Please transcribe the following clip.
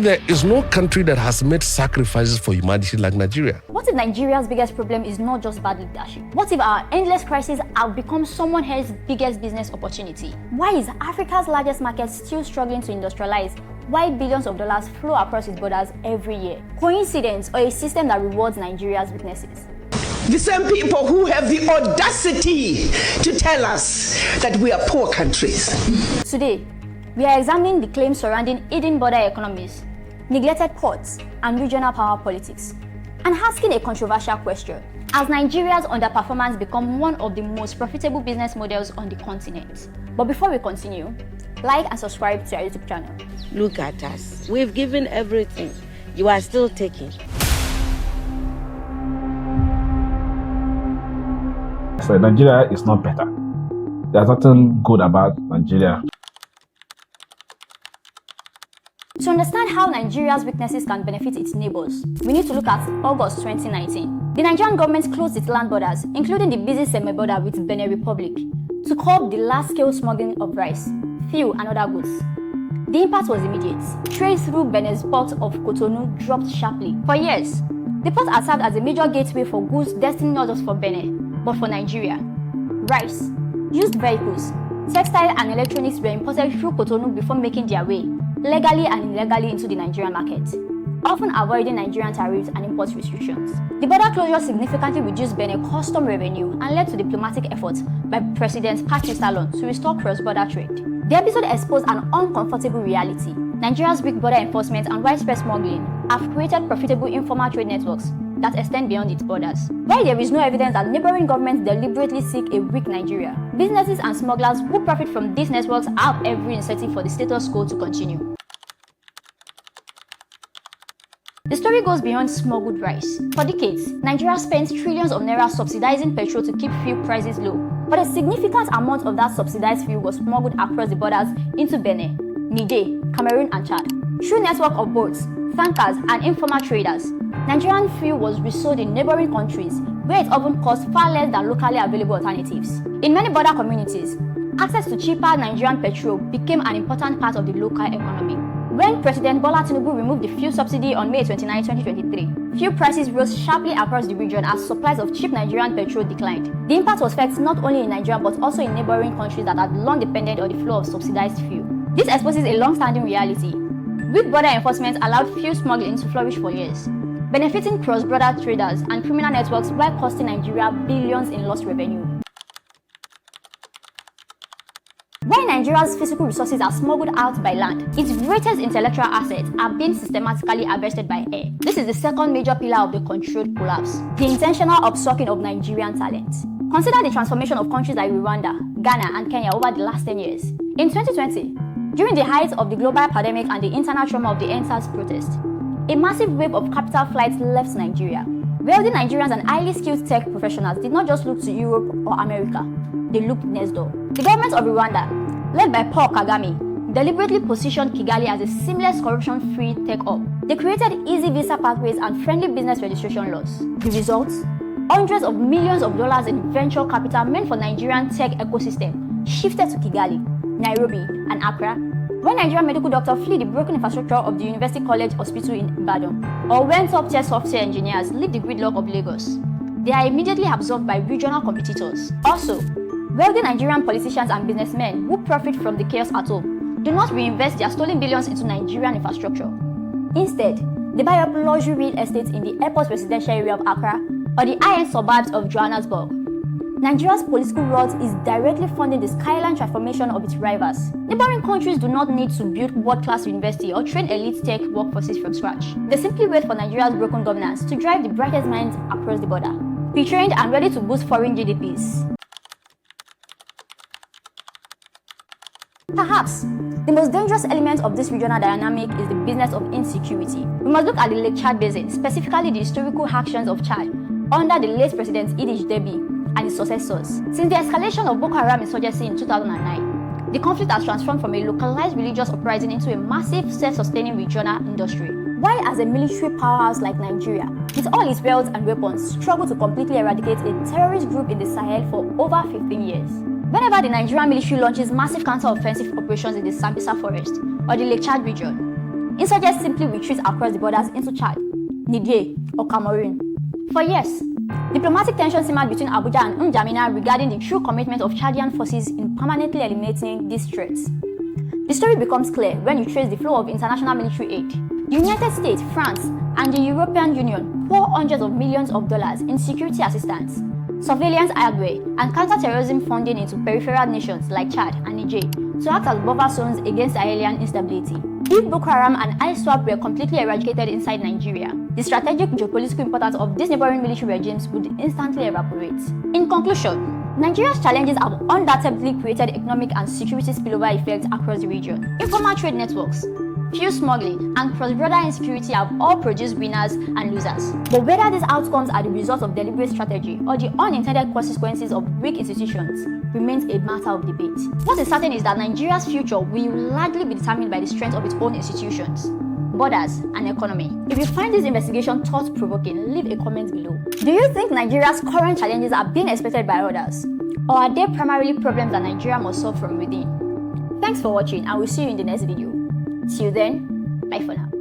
There is no country that has made sacrifices for humanity like Nigeria. What if Nigeria's biggest problem is not just bad leadership? What if our endless crises have become someone else's biggest business opportunity? Why is Africa's largest market still struggling to industrialize while billions of dollars flow across its borders every year? Coincidence, or a system that rewards Nigeria's weaknesses? The same people who have the audacity to tell us that we are poor countries. Today, we are examining the claims surrounding hidden border economies, neglected ports, and regional power politics, and asking a controversial question: has Nigeria's underperformance become one of the most profitable business models on the continent? But before we continue, like and subscribe to our YouTube channel. Look at us. We've given everything. You are still taking. So Nigeria is not better. There's nothing good about Nigeria. To understand how Nigeria's weaknesses can benefit its neighbors, we need to look at August 2019. The Nigerian government closed its land borders, including the busy semi-border with Benin Republic, to curb the large-scale smuggling of rice, fuel, and other goods. The impact was immediate. Trade through Benin's port of Cotonou dropped sharply. For years, the port had served as a major gateway for goods destined not just for Benin, but for Nigeria. Rice, used vehicles, textile, and electronics were imported through Cotonou before making their way, legally and illegally, into the Nigerian market, often avoiding Nigerian tariffs and import restrictions. The border closure significantly reduced Benin custom revenue and led to diplomatic efforts by President Patrice Talon to restore cross-border trade. The episode exposed an uncomfortable reality. Nigeria's weak border enforcement and widespread smuggling have created profitable informal trade networks that extend beyond its borders. While there is no evidence that neighboring governments deliberately seek a weak Nigeria, businesses and smugglers who profit from these networks have every incentive for the status quo to continue. The story goes beyond smuggled rice. For decades, Nigeria spent trillions of naira subsidizing petrol to keep fuel prices low. But a significant amount of that subsidized fuel was smuggled across the borders into Benin, Niger, Cameroon, and Chad. Through a network of boats, tankers, and informal traders, Nigerian fuel was resold in neighboring countries where it often cost far less than locally available alternatives. In many border communities, access to cheaper Nigerian petrol became an important part of the local economy. When President Bola Tinubu removed the fuel subsidy on May 29, 2023, fuel prices rose sharply across the region as supplies of cheap Nigerian petrol declined. The impact was felt not only in Nigeria but also in neighboring countries that had long depended on the flow of subsidized fuel. This exposes a long-standing reality. Weak border enforcement allowed fuel smuggling to flourish for years, benefiting cross-border traders and criminal networks while costing Nigeria billions in lost revenue. While Nigeria's physical resources are smuggled out by land, its greatest intellectual assets are being systematically harvested by air. This is the second major pillar of the controlled collapse: the intentional upsucking of Nigerian talent. Consider the transformation of countries like Rwanda, Ghana, and Kenya over the last 10 years. In 2020, during the height of the global pandemic and the internal trauma of the NSAS protest, a massive wave of capital flights left Nigeria. Wealthy Nigerians and highly skilled tech professionals did not just look to Europe or America, they looked next door. The government of Rwanda, led by Paul Kagame, deliberately positioned Kigali as a seamless corruption-free tech hub. They created easy visa pathways and friendly business registration laws. The results? Hundreds of millions of dollars in venture capital meant for Nigerian tech ecosystem shifted to Kigali, Nairobi, and Accra. When Nigerian medical doctors flee the broken infrastructure of the University College Hospital in Ibadan, or when top-tier software engineers leave the gridlock of Lagos, they are immediately absorbed by regional competitors. Also, wealthy Nigerian politicians and businessmen who profit from the chaos at home do not reinvest their stolen billions into Nigerian infrastructure. Instead, they buy up luxury real estate in the airport residential area of Accra or the high-end suburbs of Johannesburg. Nigeria's political wealth is directly funding the skyline transformation of its rivals. Neighboring countries do not need to build world-class university or train elite tech workforces from scratch. They simply wait for Nigeria's broken governance to drive the brightest minds across the border, pre-trained and ready to boost foreign GDPs. Perhaps the most dangerous element of this regional dynamic is the business of insecurity. We must look at the Lake Chad Basin, specifically the historical actions of Chad under the late President Idris Deby and his successors. Since the escalation of Boko Haram insurgency in 2009, the conflict has transformed from a localized religious uprising into a massive self-sustaining regional industry. While as a military powerhouse like Nigeria, with all its wealth and weapons, struggled to completely eradicate a terrorist group in the Sahel for over 15 years. Whenever the Nigerian military launches massive counter-offensive operations in the Sambisa forest or the Lake Chad region, insurgents simply retreat across the borders into Chad, Niger, or Cameroon. For years, diplomatic tension simmered between Abuja and N'Djamena regarding the true commitment of Chadian forces in permanently eliminating these threats. The story becomes clear when you trace the flow of international military aid. The United States, France, and the European Union pour hundreds of millions of dollars in security assistance, surveillance hardware, and counter-terrorism funding into peripheral nations like Chad and Niger to act as buffer zones against Sahelian instability. If Boko Haram and ISWAP were completely eradicated inside Nigeria, the strategic geopolitical importance of these neighboring military regimes would instantly evaporate. In conclusion, Nigeria's challenges have undoubtedly created economic and security spillover effects across the region. Informal trade networks, fuel smuggling, and cross-border insecurity have all produced winners and losers. But whether these outcomes are the result of deliberate strategy or the unintended consequences of weak institutions remains a matter of debate. What is certain is that Nigeria's future will largely be determined by the strength of its own institutions, borders, and economy. If you find this investigation thought-provoking, leave a comment below. Do you think Nigeria's current challenges are being expected by others? Or are they primarily problems that Nigeria must solve from within? Thanks for watching, and we'll see you in the next video. Till then, bye for now.